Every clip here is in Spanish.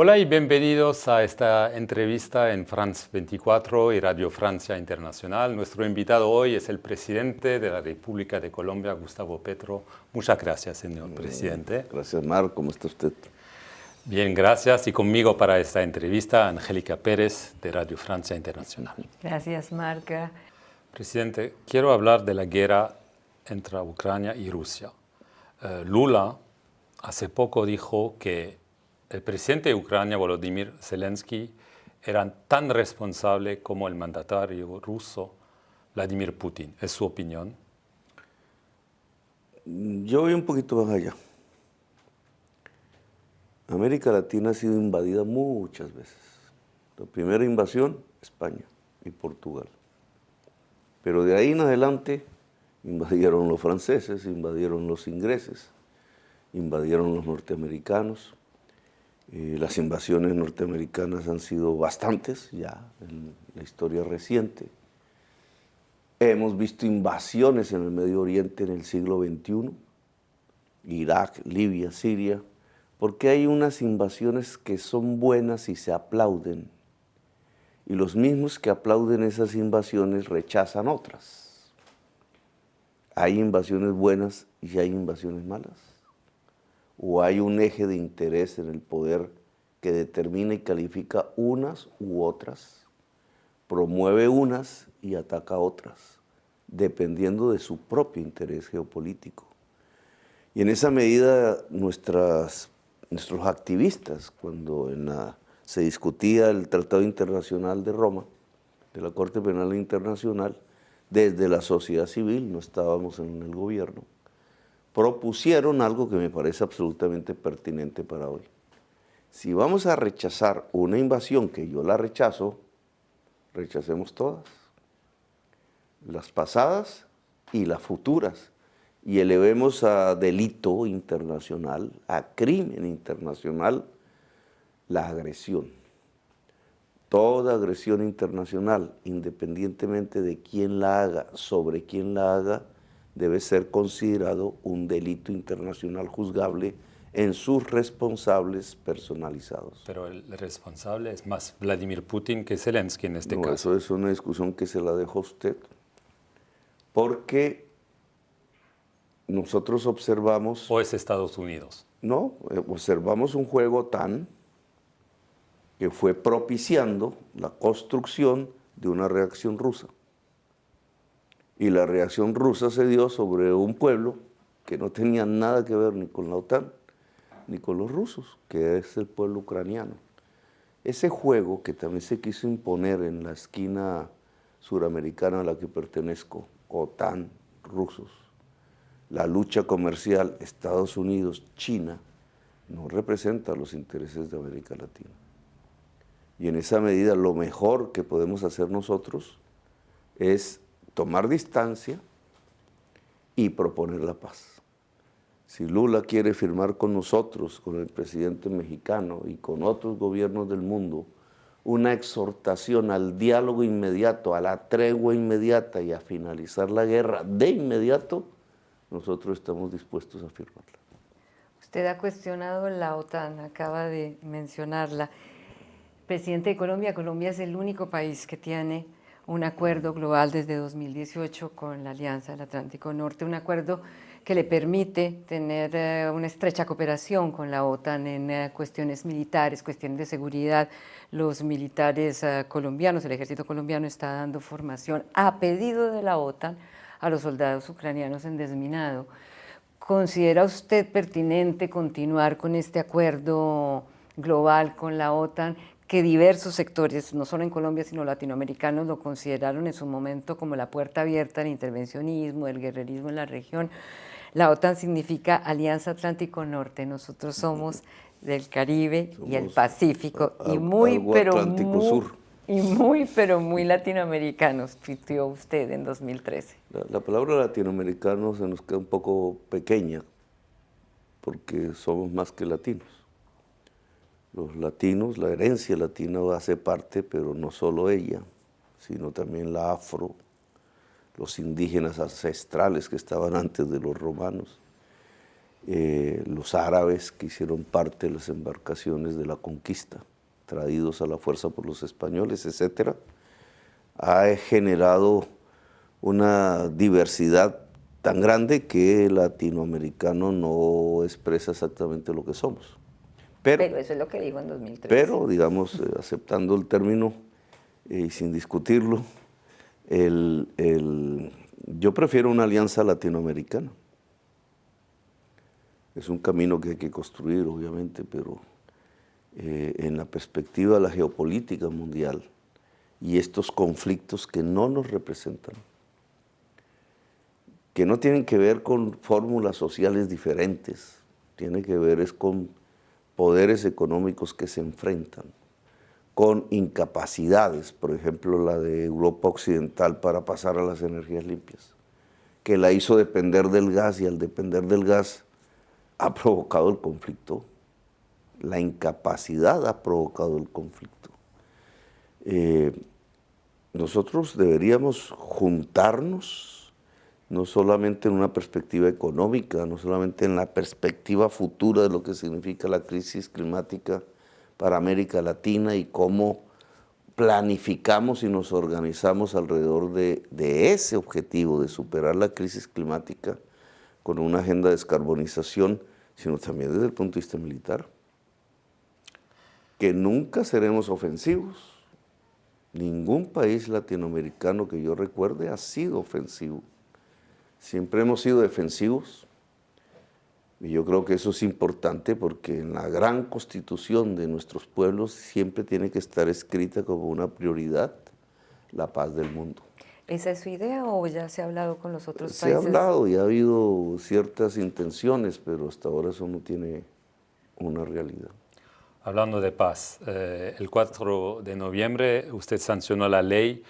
Hola y bienvenidos a esta entrevista en France 24 y Radio Francia Internacional. Nuestro invitado hoy es el presidente de la República de Colombia, Gustavo Petro. Muchas gracias, señor presidente. Gracias, Marc. ¿Cómo está usted? Bien, gracias. Y conmigo para esta entrevista, Angélica Pérez, de Radio Francia Internacional. Gracias, Marc. Presidente, quiero hablar de la guerra entre Ucrania y Rusia. Lula hace poco dijo que el presidente de Ucrania, Volodymyr Zelensky, era tan responsable como el mandatario ruso, Vladimir Putin. ¿Es su opinión? Yo voy un poquito más allá. América Latina ha sido invadida muchas veces. La primera invasión, España y Portugal. Pero de ahí en adelante invadieron los franceses, invadieron los ingleses, invadieron los norteamericanos. Las invasiones norteamericanas han sido bastantes ya en la historia reciente. Hemos visto invasiones en el Medio Oriente en el siglo XXI, Irak, Libia, Siria, porque hay unas invasiones que son buenas y se aplauden, y los mismos que aplauden esas invasiones rechazan otras. Hay invasiones buenas y hay invasiones malas. ¿O hay un eje de interés en el poder que determina y califica unas u otras, promueve unas y ataca otras, dependiendo de su propio interés geopolítico? Y en esa medida nuestros activistas, cuando se discutía el Tratado Internacional de Roma, de la Corte Penal Internacional, desde la sociedad civil, no estábamos en el gobierno, propusieron algo que me parece absolutamente pertinente para hoy. Si vamos a rechazar una invasión, que yo la rechazo, rechacemos todas, las pasadas y las futuras, y elevemos a delito internacional, a crimen internacional, la agresión. Toda agresión internacional, independientemente de quién la haga, sobre quién la haga, debe ser considerado un delito internacional juzgable en sus responsables personalizados. Pero el responsable es más Vladimir Putin que Zelensky en este caso. Eso es una discusión que se la dejo a usted, porque nosotros observamos... ¿O es Estados Unidos? No, observamos un juego OTAN que fue propiciando la construcción de una reacción rusa. Y la reacción rusa se dio sobre un pueblo que no tenía nada que ver ni con la OTAN, ni con los rusos, que es el pueblo ucraniano. Ese juego que también se quiso imponer en la esquina suramericana a la que pertenezco, OTAN, rusos, la lucha comercial Estados Unidos-China, no representa los intereses de América Latina. Y en esa medida lo mejor que podemos hacer nosotros es tomar distancia y proponer la paz. Si Lula quiere firmar con nosotros, con el presidente mexicano y con otros gobiernos del mundo, una exhortación al diálogo inmediato, a la tregua inmediata y a finalizar la guerra de inmediato, nosotros estamos dispuestos a firmarla. Usted ha cuestionado la OTAN, acaba de mencionarla. Presidente de Colombia, Colombia es el único país que tiene un acuerdo global desde 2018 con la Alianza del Atlántico Norte, un acuerdo que le permite tener una estrecha cooperación con la OTAN en cuestiones militares, cuestiones de seguridad. Los militares colombianos, el ejército colombiano está dando formación a pedido de la OTAN a los soldados ucranianos en desminado. ¿Considera usted pertinente continuar con este acuerdo global con la OTAN, que diversos sectores, no solo en Colombia, sino latinoamericanos, lo consideraron en su momento como la puerta abierta al intervencionismo, el guerrerismo en la región? La OTAN significa Alianza Atlántico Norte, nosotros somos del Caribe y el Pacífico, y muy, pero muy latinoamericanos, tuiteó usted en 2013. La palabra latinoamericano se nos queda un poco pequeña, porque somos más que latinos. Los latinos, la herencia latina hace parte, pero no solo ella, sino también la afro, los indígenas ancestrales que estaban antes de los romanos. los árabes que hicieron parte de las embarcaciones de la conquista, traídos a la fuerza por los españoles, etcétera, ha generado una diversidad tan grande que el latinoamericano no expresa exactamente lo que somos. Pero eso es lo que dijo en 2013. Pero, digamos, aceptando el término y sin discutirlo, yo prefiero una alianza latinoamericana. Es un camino que hay que construir, obviamente, pero en la perspectiva de la geopolítica mundial y estos conflictos que no nos representan, que no tienen que ver con fórmulas sociales diferentes, tiene que ver es con poderes económicos que se enfrentan, con incapacidades, por ejemplo la de Europa Occidental para pasar a las energías limpias, que la hizo depender del gas y al depender del gas ha provocado el conflicto. La incapacidad ha provocado el conflicto. Nosotros deberíamos juntarnos, no solamente en una perspectiva económica, no solamente en la perspectiva futura de lo que significa la crisis climática para América Latina y cómo planificamos y nos organizamos alrededor de ese objetivo de superar la crisis climática con una agenda de descarbonización, sino también desde el punto de vista militar. Que nunca seremos ofensivos. Ningún país latinoamericano que yo recuerde ha sido ofensivo. Siempre hemos sido defensivos. Y yo creo que eso es importante porque en la gran constitución de nuestros pueblos siempre tiene que estar escrita como una prioridad la paz del mundo. ¿Esa es su idea o ya se ha hablado con los otros países? Se ha hablado y ha habido ciertas intenciones, pero hasta ahora eso no tiene una realidad. Hablando de paz, el 4 de noviembre usted sancionó la ley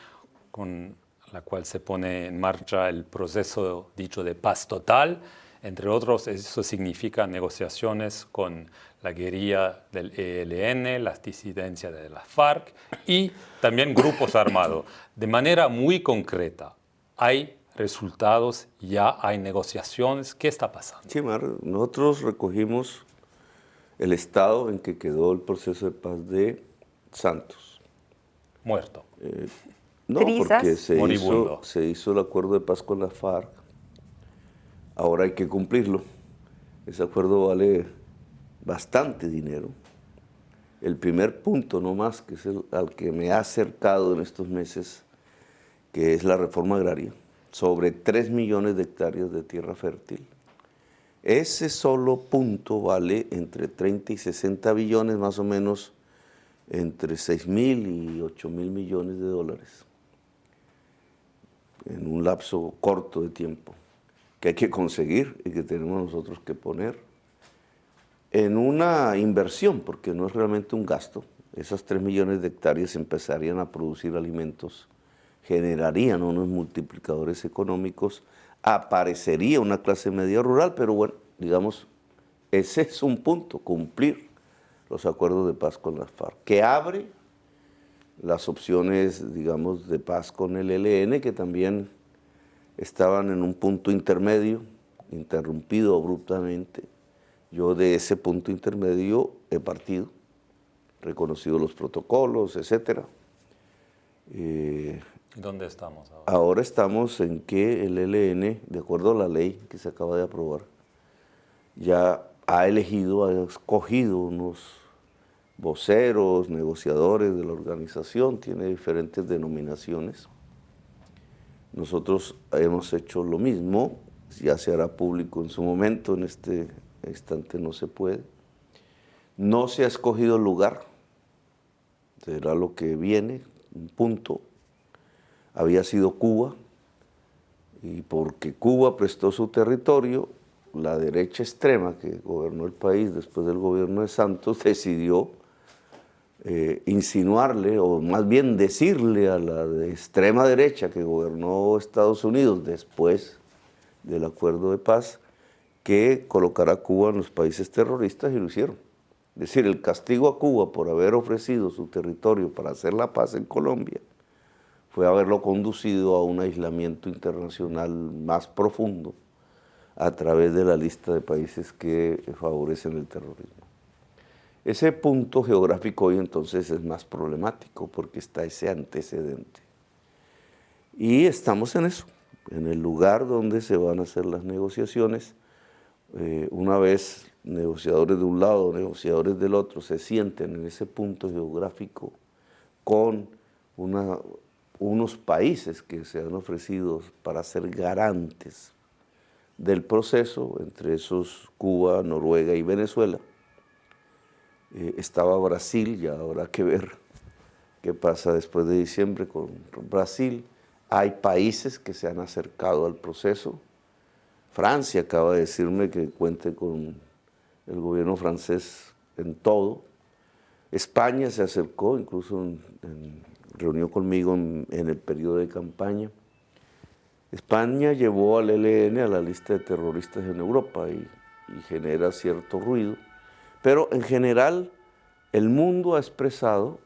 con la cual se pone en marcha el proceso dicho de paz total. Entre otros, eso significa negociaciones con la guerrilla del ELN, las disidencias de las FARC y también grupos armados. De manera muy concreta, ¿hay resultados? ¿Ya hay negociaciones? ¿Qué está pasando? Sí, Mar, nosotros recogimos el estado en que quedó el proceso de paz de Santos. Muerto. No, ¿Trizas? porque Moribundo. se hizo el acuerdo de paz con la FARC. Ahora hay que cumplirlo. Ese acuerdo vale bastante dinero. El primer punto nomás, que es al que me ha acercado en estos meses, que es la reforma agraria, sobre 3 millones de hectáreas de tierra fértil. Ese solo punto vale entre 30 y 60 billones, más o menos entre 6.000 y 8.000 millones de dólares, en un lapso corto de tiempo, que hay que conseguir y que tenemos nosotros que poner en una inversión, porque no es realmente un gasto. Esas 3 millones de hectáreas empezarían a producir alimentos, generarían unos multiplicadores económicos, aparecería una clase media rural, pero bueno, digamos, ese es un punto, cumplir los acuerdos de paz con las FARC, que abre las opciones, digamos, de paz con el ELN, que también estaban en un punto intermedio, interrumpido abruptamente. Yo de ese punto intermedio he partido, reconocido los protocolos, etcétera. ¿Dónde estamos ahora? Ahora estamos en que el ELN, de acuerdo a la ley que se acaba de aprobar, ya ha escogido unos voceros, negociadores de la organización, tiene diferentes denominaciones. Nosotros hemos hecho lo mismo, ya se hará público en su momento, en este instante no se puede. No se ha escogido el lugar, será lo que viene, un punto. Había sido Cuba, y porque Cuba prestó su territorio, la derecha extrema que gobernó el país después del gobierno de Santos decidió insinuarle, o más bien decirle a la de extrema derecha que gobernó Estados Unidos después del acuerdo de paz, que colocara a Cuba en los países terroristas, y lo hicieron. Es decir, el castigo a Cuba por haber ofrecido su territorio para hacer la paz en Colombia fue haberlo conducido a un aislamiento internacional más profundo, a través de la lista de países que favorecen el terrorismo. Ese punto geográfico hoy entonces es más problemático porque está ese antecedente. Y estamos en eso, en el lugar donde se van a hacer las negociaciones. Una vez negociadores de un lado, negociadores del otro, se sienten en ese punto geográfico con unos países que se han ofrecido para ser garantes del proceso, entre esos Cuba, Noruega y Venezuela. Estaba Brasil, ya habrá que ver qué pasa después de diciembre con Brasil. Hay países que se han acercado al proceso. Francia acaba de decirme que cuente con el gobierno francés en todo. España se acercó, incluso reunió conmigo en el periodo de campaña. España llevó al ELN a la lista de terroristas en Europa y genera cierto ruido, pero en general el mundo ha expresado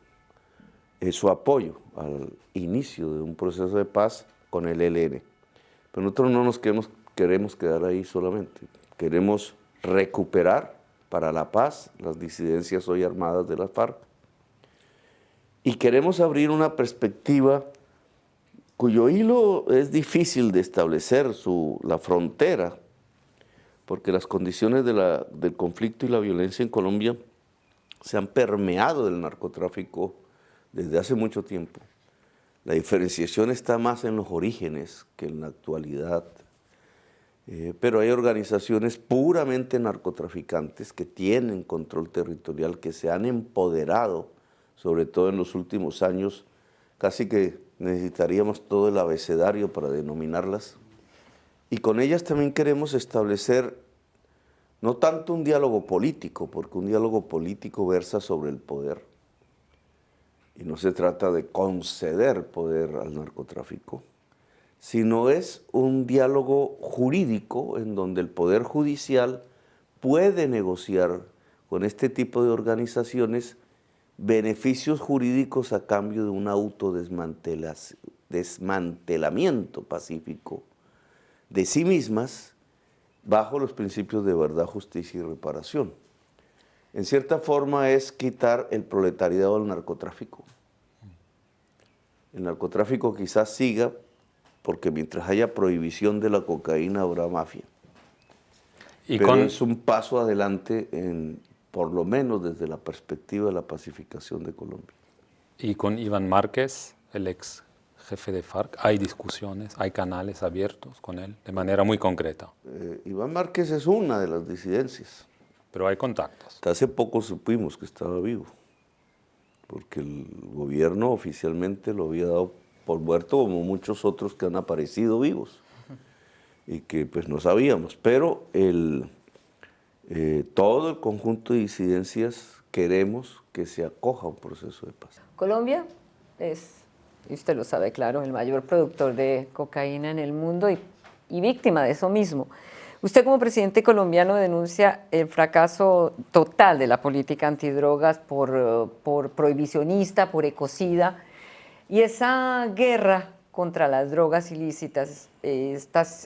su apoyo al inicio de un proceso de paz con el ELN. Pero nosotros no nos queremos quedar ahí solamente, queremos recuperar para la paz las disidencias hoy armadas de la FARC y queremos abrir una perspectiva cuyo hilo es difícil de establecer, la frontera, porque las condiciones del conflicto y la violencia en Colombia se han permeado del narcotráfico desde hace mucho tiempo. La diferenciación está más en los orígenes que en la actualidad, pero hay organizaciones puramente narcotraficantes que tienen control territorial, que se han empoderado, sobre todo en los últimos años, casi que necesitaríamos todo el abecedario para denominarlas, y con ellas también queremos establecer no tanto un diálogo político, porque un diálogo político versa sobre el poder, y no se trata de conceder poder al narcotráfico, sino es un diálogo jurídico en donde el Poder Judicial puede negociar con este tipo de organizaciones beneficios jurídicos a cambio de un autodesmantelamiento pacífico de sí mismas bajo los principios de verdad, justicia y reparación. En cierta forma es quitar el proletariado del narcotráfico. El narcotráfico quizás siga porque mientras haya prohibición de la cocaína habrá mafia. Pero es un paso adelante por lo menos desde la perspectiva de la pacificación de Colombia. Y con Iván Márquez, el ex jefe de FARC, ¿hay discusiones, hay canales abiertos con él de manera muy concreta? Iván Márquez es una de las disidencias. Pero hay contactos. Hasta hace poco supimos que estaba vivo, porque el gobierno oficialmente lo había dado por muerto, como muchos otros que han aparecido vivos, y que pues no sabíamos, pero todo el conjunto de disidencias queremos que se acoja a un proceso de paz. Colombia es, y usted lo sabe claro, el mayor productor de cocaína en el mundo y víctima de eso mismo. Usted como presidente colombiano denuncia el fracaso total de la política antidrogas por prohibicionista, por ecocida, y esa guerra contra las drogas ilícitas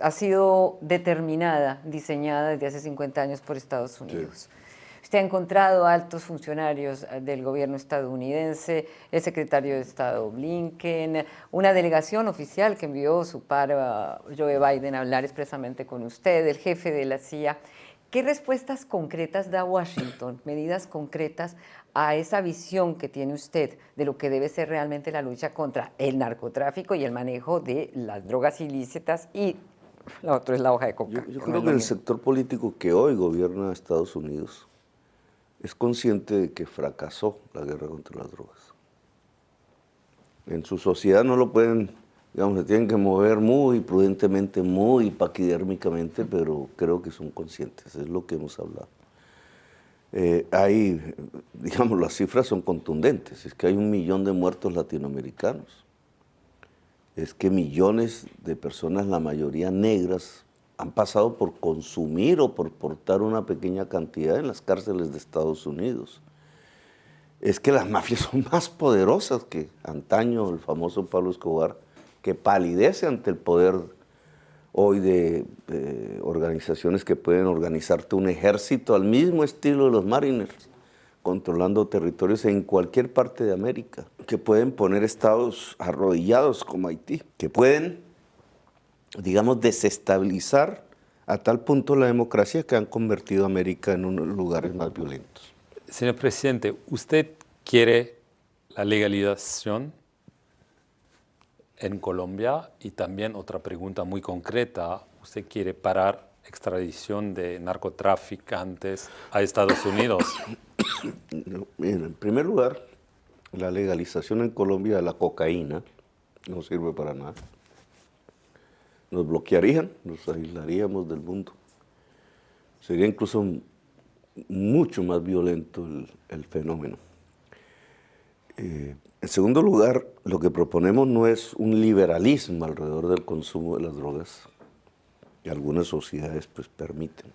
ha sido determinada, diseñada desde hace 50 años por Estados Unidos. Sí. Usted ha encontrado altos funcionarios del gobierno estadounidense, el secretario de Estado Blinken, una delegación oficial que envió su par Joe Biden a hablar expresamente con usted, el jefe de la CIA. ¿Qué respuestas concretas da Washington, medidas concretas a esa visión que tiene usted de lo que debe ser realmente la lucha contra el narcotráfico y el manejo de las drogas ilícitas y la otra es la hoja de coca? Yo creo que el sector político que hoy gobierna Estados Unidos es consciente de que fracasó la guerra contra las drogas. En su sociedad no lo pueden, digamos, se tienen que mover muy prudentemente, muy paquidérmicamente, pero creo que son conscientes, es lo que hemos hablado. Digamos, las cifras son contundentes, es que hay 1 millón de muertos latinoamericanos, es que millones de personas, la mayoría negras, han pasado por consumir o por portar una pequeña cantidad en las cárceles de Estados Unidos. Es que las mafias son más poderosas que antaño el famoso Pablo Escobar, que palidece ante el poder hoy de organizaciones que pueden organizarte un ejército al mismo estilo de los Mariners, controlando territorios en cualquier parte de América, que pueden poner estados arrodillados como Haití, que pueden, digamos, desestabilizar a tal punto la democracia que han convertido a América en uno de los lugares más violentos. Señor presidente, ¿usted quiere la legalización en Colombia? Y también otra pregunta muy concreta, ¿usted quiere parar extradición de narcotraficantes a Estados Unidos? Bien, en primer lugar, la legalización en Colombia de la cocaína no sirve para nada. Nos bloquearían, nos aislaríamos del mundo. Sería incluso mucho más violento el fenómeno. En segundo lugar, lo que proponemos no es un liberalismo alrededor del consumo de las drogas, que algunas sociedades pues permiten,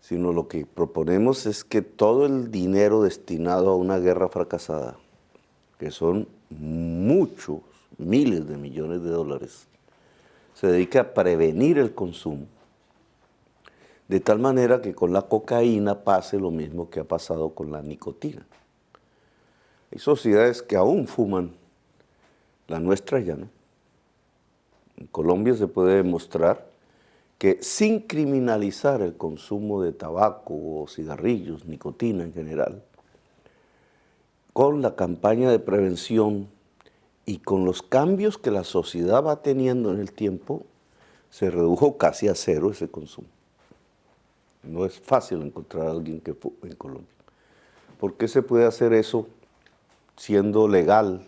sino lo que proponemos es que todo el dinero destinado a una guerra fracasada, que son muchos, miles de millones de dólares, se dedique a prevenir el consumo, de tal manera que con la cocaína pase lo mismo que ha pasado con la nicotina. Hay sociedades que aún fuman, la nuestra ya no. En Colombia se puede demostrar que sin criminalizar el consumo de tabaco o cigarrillos, nicotina en general, con la campaña de prevención y con los cambios que la sociedad va teniendo en el tiempo, se redujo casi a cero ese consumo. No es fácil encontrar a alguien que fume en Colombia. ¿Por qué se puede hacer eso siendo legal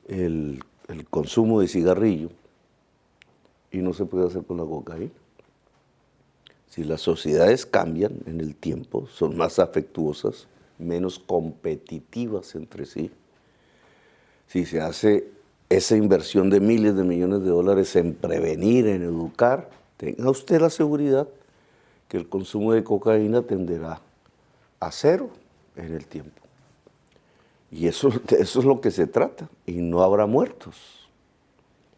el consumo de cigarrillo y no se puede hacer con la cocaína? Si las sociedades cambian en el tiempo, son más afectuosas, menos competitivas entre sí, si se hace esa inversión de miles de millones de dólares en prevenir, en educar, tenga usted la seguridad que el consumo de cocaína tenderá a cero en el tiempo. Y eso es lo que se trata, y no habrá muertos,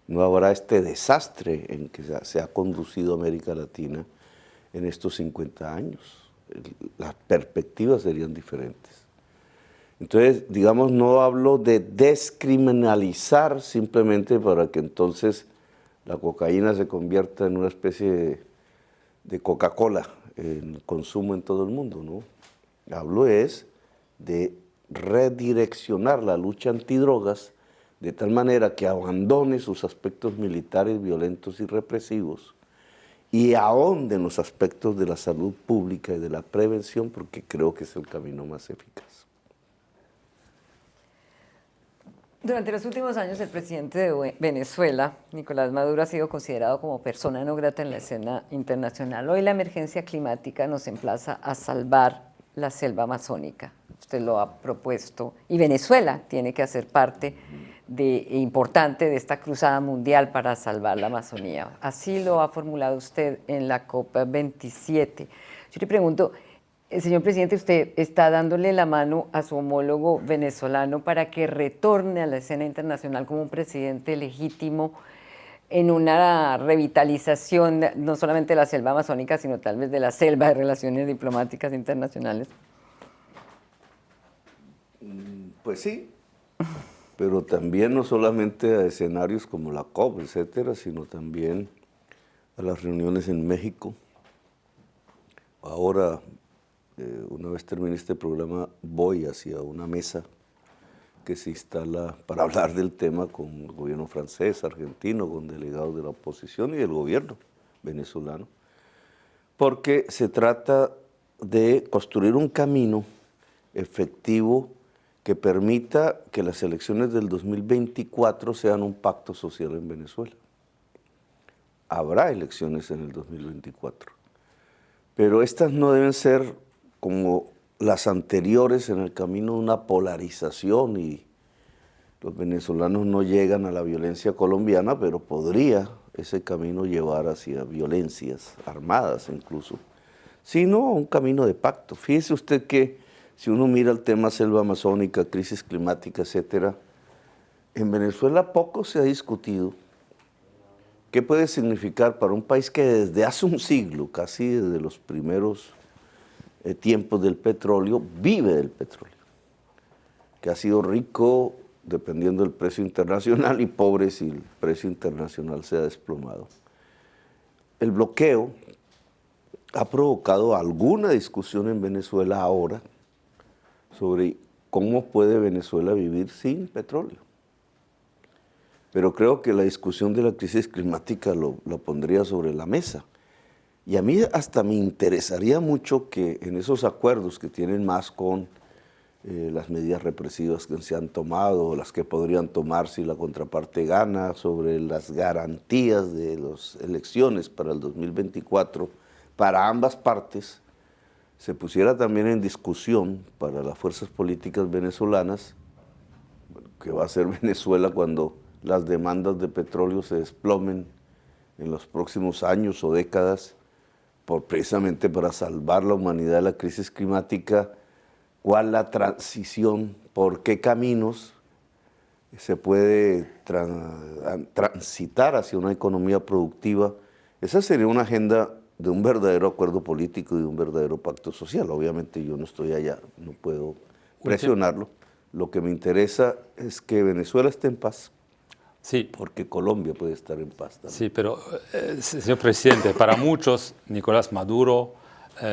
no habrá este desastre en que se ha conducido América Latina en estos 50 años. Las perspectivas serían diferentes. Entonces, digamos, no hablo de descriminalizar simplemente para que entonces la cocaína se convierta en una especie de Coca-Cola en consumo en todo el mundo, ¿no? Hablo es de redireccionar la lucha antidrogas de tal manera que abandone sus aspectos militares violentos y represivos y ahonde en los aspectos de la salud pública y de la prevención, porque creo que es el camino más eficaz. Durante los últimos años, el presidente de Venezuela, Nicolás Maduro, ha sido considerado como persona no grata en la escena internacional. Hoy la emergencia climática nos emplaza a salvar la selva amazónica. Usted lo ha propuesto y Venezuela tiene que hacer parte importante de esta cruzada mundial para salvar la Amazonía. Así lo ha formulado usted en la COP27. Yo le pregunto, señor presidente, ¿usted está dándole la mano a su homólogo venezolano para que retorne a la escena internacional como un presidente legítimo en una revitalización no solamente de la selva amazónica, sino tal vez de la selva de relaciones diplomáticas internacionales? Pues sí, pero también no solamente a escenarios como la COP, etcétera, sino también a las reuniones en México. Ahora, una vez termine este programa, voy hacia una mesa que se instala para hablar del tema con el gobierno francés, argentino, con delegados de la oposición y del gobierno venezolano, porque se trata de construir un camino efectivo que permita que las elecciones del 2024 sean un pacto social en Venezuela. Habrá elecciones en el 2024, pero estas no deben ser como las anteriores en el camino de una polarización, y los venezolanos no llegan a la violencia colombiana, pero podría ese camino llevar hacia violencias armadas incluso, sino un camino de pacto. Fíjese usted que si uno mira el tema selva amazónica, crisis climática, etcétera, en Venezuela poco se ha discutido ¿Qué puede significar para un país que desde hace un siglo, casi desde los primeros tiempos del petróleo, vive del petróleo? Que ha sido rico dependiendo del precio internacional y pobre si el precio internacional se ha desplomado. El bloqueo ha provocado alguna discusión en Venezuela ahora sobre cómo puede Venezuela vivir sin petróleo. Pero creo que la discusión de la crisis climática lo pondría sobre la mesa. Y a mí hasta me interesaría mucho que en esos acuerdos que tienen más con las medidas represivas que se han tomado, las que podrían tomar si la contraparte gana, sobre las garantías de las elecciones para el 2024, para ambas partes, se pusiera también en discusión para las fuerzas políticas venezolanas, qué va a hacer Venezuela cuando las demandas de petróleo se desplomen en los próximos años o décadas, precisamente para salvar la humanidad de la crisis climática. ¿Cuál la transición? ¿Por qué caminos se puede transitar hacia una economía productiva? Esa sería una agenda de un verdadero acuerdo político y de un verdadero pacto social. Obviamente yo no estoy allá, no puedo presionarlo. Lo que me interesa es que Venezuela esté en paz. Sí. Porque Colombia puede estar en paz también. Sí, pero, señor presidente, para muchos Nicolás Maduro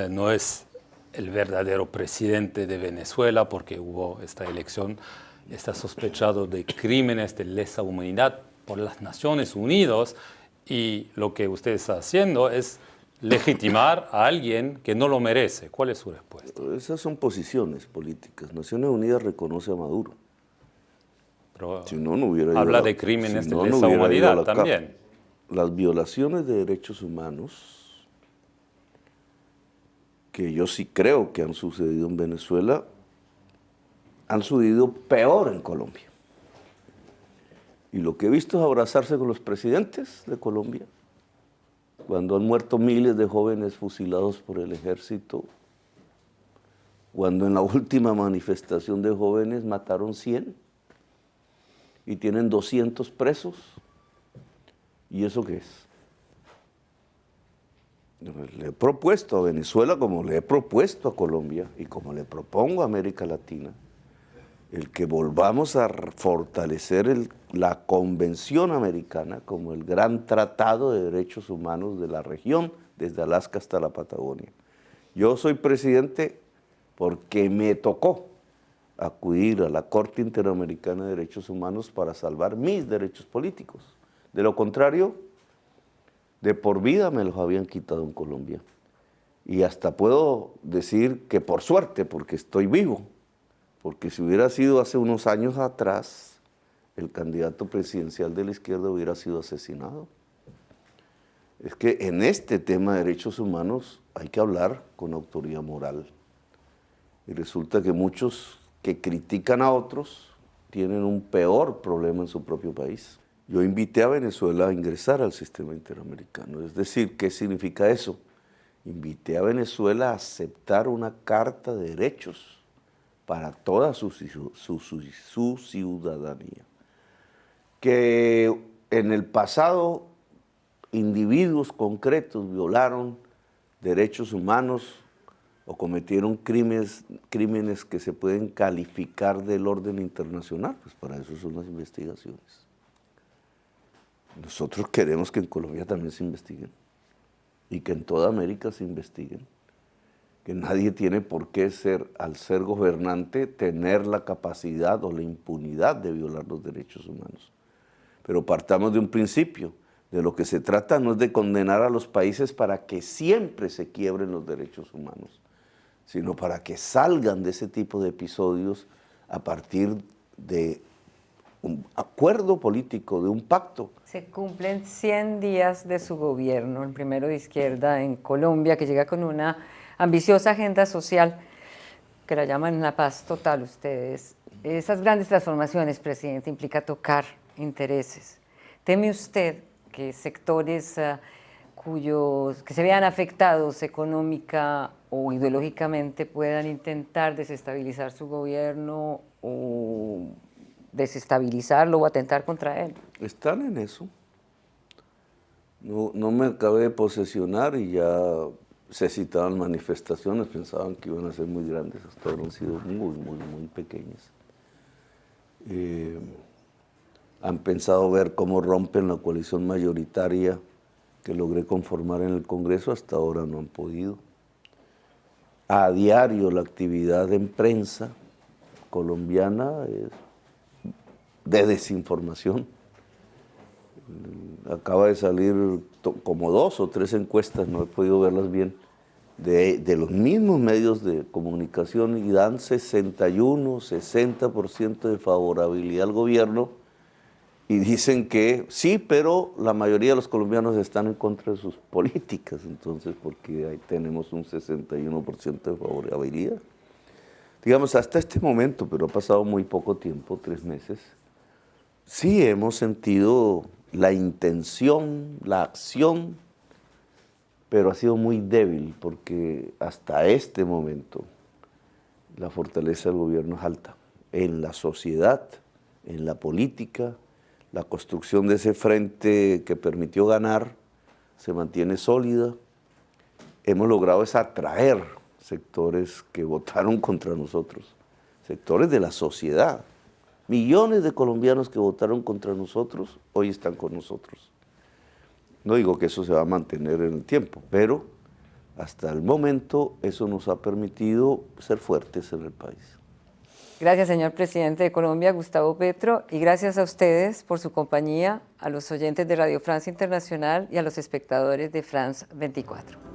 no es el verdadero presidente de Venezuela porque hubo esta elección, está sospechado de crímenes de lesa humanidad por las Naciones Unidas y lo que usted está haciendo es legitimar a alguien que no lo merece. ¿Cuál es su respuesta? Esas son posiciones políticas. Naciones Unidas reconoce a Maduro. Pero Si no, no hubiera habla ido de crímenes si de no, lesa no hubiera ido a humanidad la también. Las violaciones de derechos humanos, que yo sí creo que han sucedido en Venezuela, han sucedido peor en Colombia. Y lo que he visto es abrazarse con los presidentes de Colombia, cuando han muerto miles de jóvenes fusilados por el ejército, cuando en la última manifestación de jóvenes mataron 100 y tienen 200 presos. ¿Y eso qué es? Le he propuesto a Venezuela, como le he propuesto a Colombia y como le propongo a América Latina, el que volvamos a fortalecer la Convención Americana como el gran tratado de derechos humanos de la región, desde Alaska hasta la Patagonia. Yo soy presidente porque me tocó acudir a la Corte Interamericana de Derechos Humanos para salvar mis derechos políticos. De lo contrario, de por vida me los habían quitado en Colombia. Y hasta puedo decir que por suerte, porque estoy vivo, porque si hubiera sido hace unos años atrás, el candidato presidencial de la izquierda hubiera sido asesinado. Es que en este tema de derechos humanos hay que hablar con autoridad moral. Y resulta que muchos que critican a otros tienen un peor problema en su propio país. Yo invité a Venezuela a ingresar al sistema interamericano. Es decir, ¿qué significa eso? Invité a Venezuela a aceptar una carta de derechos para toda su ciudadanía. Que en el pasado individuos concretos violaron derechos humanos o cometieron crímenes que se pueden calificar del orden internacional, pues para eso son las investigaciones. Nosotros queremos que en Colombia también se investiguen y que en toda América se investiguen. Que nadie tiene por qué al ser gobernante, tener la capacidad o la impunidad de violar los derechos humanos. Pero partamos de un principio. De lo que se trata no es de condenar a los países para que siempre se quiebren los derechos humanos, sino para que salgan de ese tipo de episodios a partir de un acuerdo político, de un pacto. Se cumplen 100 días de su gobierno, el primero de izquierda en Colombia, que llega con una ambiciosa agenda social que la llaman la paz total ustedes. Esas grandes transformaciones, presidente, implica tocar intereses. ¿Teme usted que sectores que se vean afectados económica o ideológicamente puedan intentar desestabilizar su gobierno o desestabilizarlo o atentar contra él? Están en eso. No me acabé de posesionar y ya se citaban manifestaciones, pensaban que iban a ser muy grandes, hasta ahora han sido muy pequeñas. Han pensado ver cómo rompen la coalición mayoritaria que logré conformar en el Congreso, hasta ahora no han podido. A diario la actividad en prensa colombiana es de desinformación. Acaba de salir como 2 o 3 encuestas, no he podido verlas bien, de los mismos medios de comunicación y dan 61, 60% de favorabilidad al gobierno y dicen que sí, pero la mayoría de los colombianos están en contra de sus políticas, entonces, porque ahí tenemos un 61% de favorabilidad. Digamos, hasta este momento, pero ha pasado muy poco tiempo, 3 meses, sí hemos sentido la intención, la acción, pero ha sido muy débil porque hasta este momento la fortaleza del gobierno es alta. En la sociedad, en la política, la construcción de ese frente que permitió ganar se mantiene sólida. Hemos logrado es atraer sectores que votaron contra nosotros, sectores de la sociedad. Millones de colombianos que votaron contra nosotros hoy están con nosotros. No digo que eso se va a mantener en el tiempo, pero hasta el momento eso nos ha permitido ser fuertes en el país. Gracias, señor presidente de Colombia, Gustavo Petro, y gracias a ustedes por su compañía, a los oyentes de Radio Francia Internacional y a los espectadores de France 24.